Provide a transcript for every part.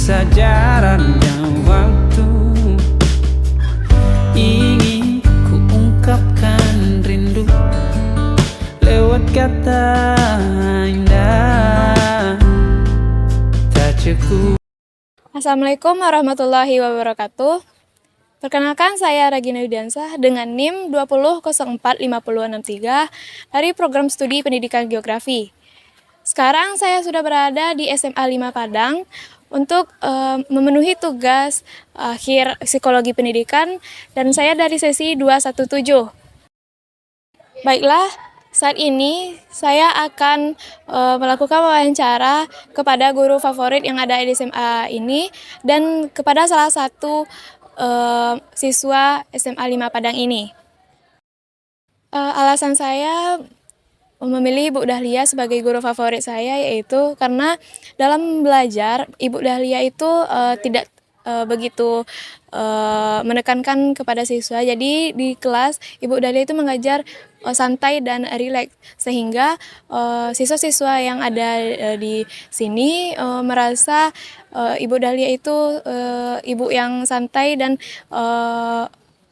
bisa jalannya waktu. Ingin ku ungkapkan rindu lewat kata indah tak cukup. Assalamualaikum warahmatullahi wabarakatuh. Perkenalkan, saya Regina Yudiansah dengan NIM 20045063 dari Program Studi Pendidikan Geografi. Sekarang saya sudah berada di SMA 5 Padang untuk memenuhi tugas akhir psikologi pendidikan, dan saya dari sesi 217. Baiklah, saat ini saya akan melakukan wawancara kepada guru favorit yang ada di SMA ini dan kepada salah satu siswa SMA 5 Padang ini. Alasan saya memilih Ibu Dahlia sebagai guru favorit saya yaitu karena dalam belajar Ibu Dahlia itu tidak begitu menekankan kepada siswa. Jadi di kelas Ibu Dahlia itu mengajar santai dan rileks, sehingga siswa-siswa yang ada di sini merasa Ibu Dahlia itu ibu yang santai dan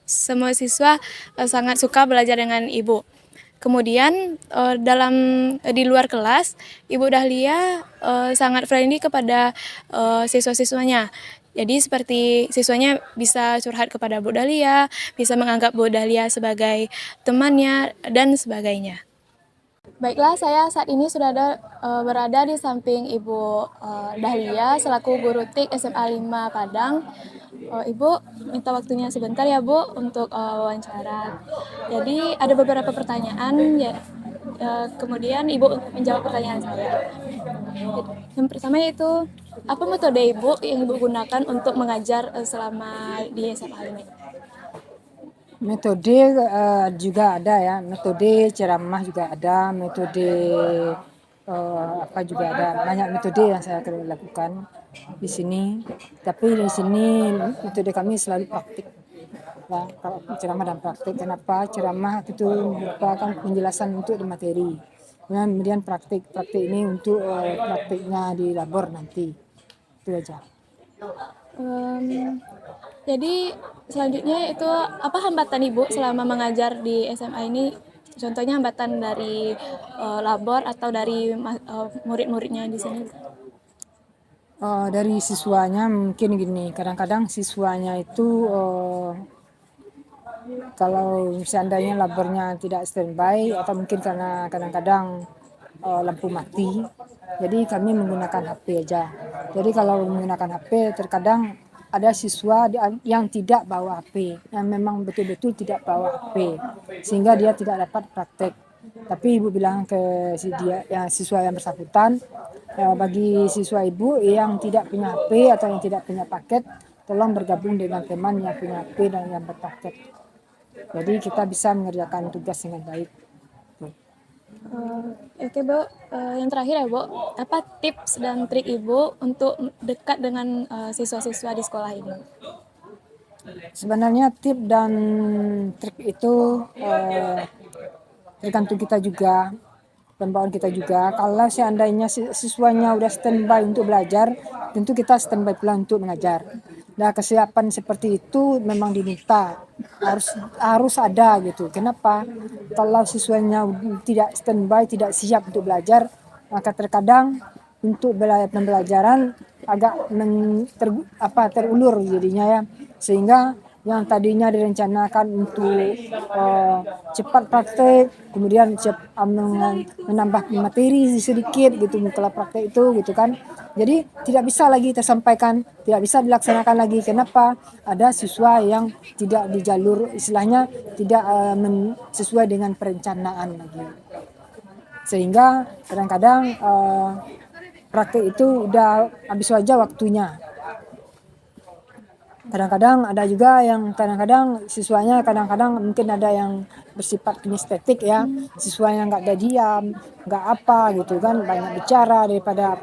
semua siswa sangat suka belajar dengan Ibu. Kemudian di luar kelas, Ibu Dahlia sangat friendly kepada siswa-siswanya. Jadi seperti siswanya bisa curhat kepada Bu Dahlia, bisa menganggap Bu Dahlia sebagai temannya, dan sebagainya. Baiklah, saya saat ini sudah berada di samping Ibu Dahlia selaku guru TIK SMA 5 Padang. Ibu, minta waktunya sebentar ya Bu untuk wawancara. Jadi ada beberapa pertanyaan ya. Kemudian Ibu menjawab pertanyaan saya. Yang pertama yaitu, apa metode Ibu yang Ibu gunakan untuk mengajar selama di SMA ini? Metode juga ada ya, metode ceramah juga ada, metode apa juga ada, banyak metode yang saya lakukan di sini. Tapi di sini metode kami selalu praktik. Nah, kalau ceramah dan praktik, kenapa ceramah itu merupakan penjelasan untuk materi, kemudian praktik ini untuk praktiknya di labor nanti, itu aja. Jadi selanjutnya itu apa hambatan Ibu selama mengajar di SMA ini? Contohnya hambatan dari labor atau dari murid-muridnya di sini? Dari siswanya mungkin gini, kadang-kadang siswanya itu kalau seandainya labornya tidak standby atau mungkin karena kadang-kadang lampu mati, jadi kami menggunakan HP aja. Jadi kalau menggunakan HP terkadang ada siswa yang tidak bawa HP, yang memang betul-betul tidak bawa HP, sehingga dia tidak dapat praktek. Tapi ibu bilang ke siswa yang bersangkutan, bagi siswa ibu yang tidak punya HP atau yang tidak punya paket, tolong bergabung dengan teman yang punya HP dan yang berpaket. Jadi kita bisa mengerjakan tugas dengan baik. Oke Bu, yang terakhir ya Bu, apa tips dan trik Ibu untuk dekat dengan siswa-siswa di sekolah ini? Sebenarnya tips dan trik itu tergantung kita juga, pembawaan kita juga. Kalau seandainya siswanya udah standby untuk belajar, tentu kita standby pula untuk mengajar. Nah, kesiapan seperti itu memang diminta, harus ada gitu. Kenapa? Kalau siswanya tidak standby, tidak siap untuk belajar, maka terkadang untuk pembelajaran agak terulur jadinya ya, sehingga yang tadinya direncanakan untuk cepat praktek, kemudian menambah materi sedikit gitu kalau praktek itu gitu kan. Jadi tidak bisa lagi tersampaikan, tidak bisa dilaksanakan lagi. Kenapa? Ada siswa yang tidak di jalur, istilahnya tidak sesuai dengan perencanaan lagi. Sehingga kadang-kadang praktek itu udah habis aja waktunya. Kadang-kadang ada juga yang kadang-kadang siswanya mungkin ada yang bersifat kinestetik ya, siswanya nggak ada diam, nggak apa gitu kan, banyak bicara daripada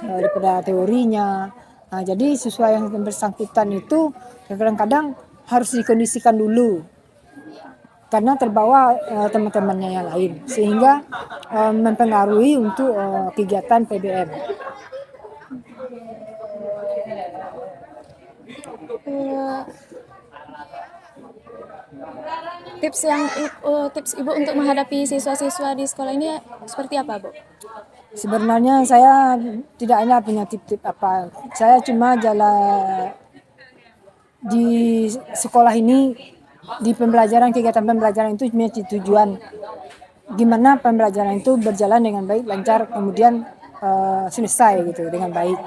daripada teorinya. Nah, jadi siswa yang bersangkutan itu kadang-kadang harus dikondisikan dulu karena terbawa teman-temannya yang lain, sehingga mempengaruhi untuk kegiatan PBM. Eh, tips Ibu untuk menghadapi siswa-siswa di sekolah ini seperti apa, Bu? Sebenarnya saya tidak ada punya tip-tip apa. Saya cuma jalan di sekolah ini, di pembelajaran, kegiatan pembelajaran itu punya tujuan gimana pembelajaran itu berjalan dengan baik, lancar, kemudian selesai gitu dengan baik.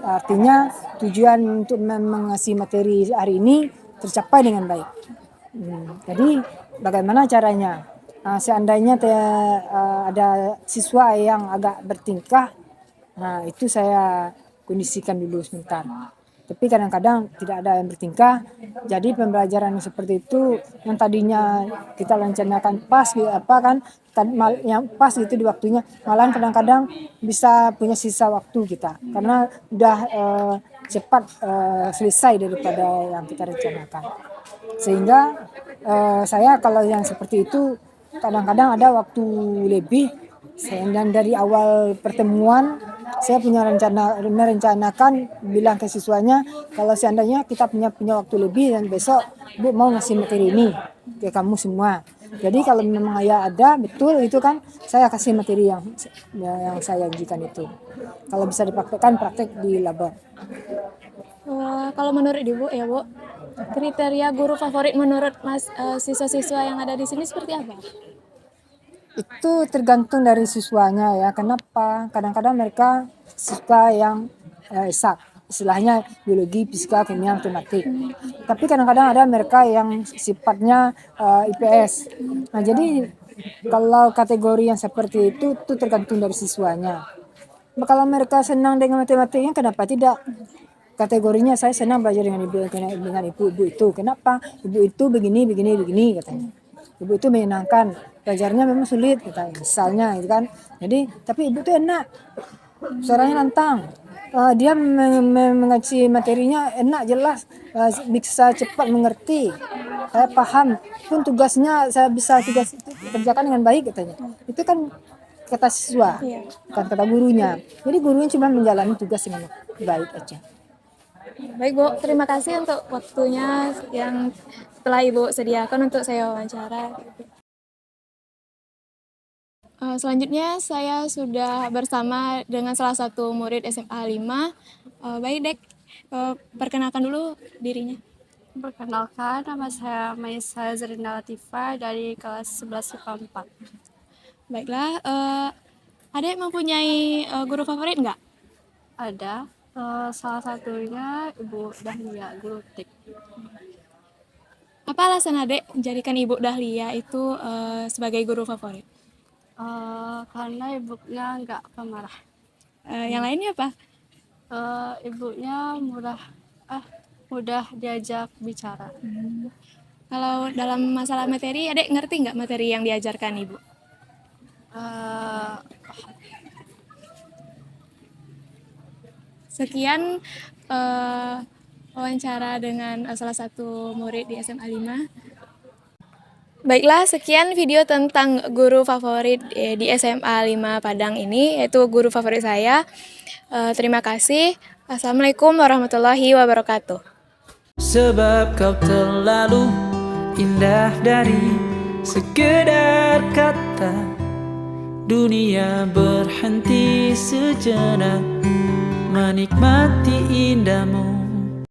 Artinya tujuan untuk mengasih materi hari ini tercapai dengan baik. Jadi bagaimana caranya? Seandainya ada siswa yang agak bertingkah, nah itu saya kondisikan dulu sebentar. Tapi kadang-kadang tidak ada yang bertingkah, jadi pembelajaran seperti itu yang tadinya kita rencanakan pas gitu apa kan, yang pas gitu di waktunya, malahan kadang-kadang bisa punya sisa waktu kita karena udah cepat selesai daripada yang kita rencanakan. Sehingga saya kalau yang seperti itu kadang-kadang ada waktu lebih, dan dari awal pertemuan saya punya merencanakan bilang ke siswanya kalau seandainya kita punya waktu lebih dan besok Bu mau ngasih materi ini ke kamu semua. Jadi kalau memang ya ada betul itu kan saya kasih materi yang saya janjikan itu. Kalau bisa dipraktekkan praktek di labor. Kalau menurut Ibu ya, Bu, kriteria guru favorit menurut siswa-siswa yang ada di sini seperti apa? Itu tergantung dari siswanya ya. Kenapa? Kadang-kadang mereka suka yang eksak, istilahnya biologi, fisika, kimia, matematik. Tapi kadang-kadang ada mereka yang sifatnya IPS. Nah jadi kalau kategori yang seperti itu tergantung dari siswanya. Kalau mereka senang dengan matematiknya, kenapa tidak? Kategorinya saya senang belajar dengan ibu itu. Kenapa? Ibu itu begini katanya. Ibu itu menyenangkan, belajarnya memang sulit katanya. Misalnya gitu kan. Jadi tapi ibu itu enak, suaranya lantang. Dia mengaji materinya enak, jelas, bisa cepat mengerti. Saya paham, pun tugasnya saya bisa kerjakan dengan baik katanya. Itu kan kata siswa, bukan kata gurunya. Jadi gurunya cuma menjalani tugas dengan baik aja. Baik, Bu, terima kasih untuk waktunya yang telah Ibu sediakan untuk saya wawancara. Selanjutnya saya sudah bersama dengan salah satu murid SMA 5. Baik, Dek, perkenalkan dulu dirinya. Perkenalkan, nama saya Maisa Zerina Latifa dari kelas 11 IPA 4. Baiklah, Adek mempunyai guru favorit nggak? Ada, salah satunya Ibu Dahlia, guru TIK. Apa alasan Adek menjadikan Ibu Dahlia itu sebagai guru favorit? Karena ibunya nggak pemarah. Yang lainnya apa? Ibunya mudah diajak bicara. Kalau dalam masalah materi, Adek ngerti nggak materi yang diajarkan Ibu? Sekian wawancara dengan salah satu murid di SMA 5. Baiklah, sekian video tentang guru favorit di SMA 5 Padang ini, yaitu guru favorit saya. Terima kasih. Assalamualaikum warahmatullahi wabarakatuh. Sebab kau terlalu indah dari sekedar kata. Dunia berhenti sejenak menikmati indahmu.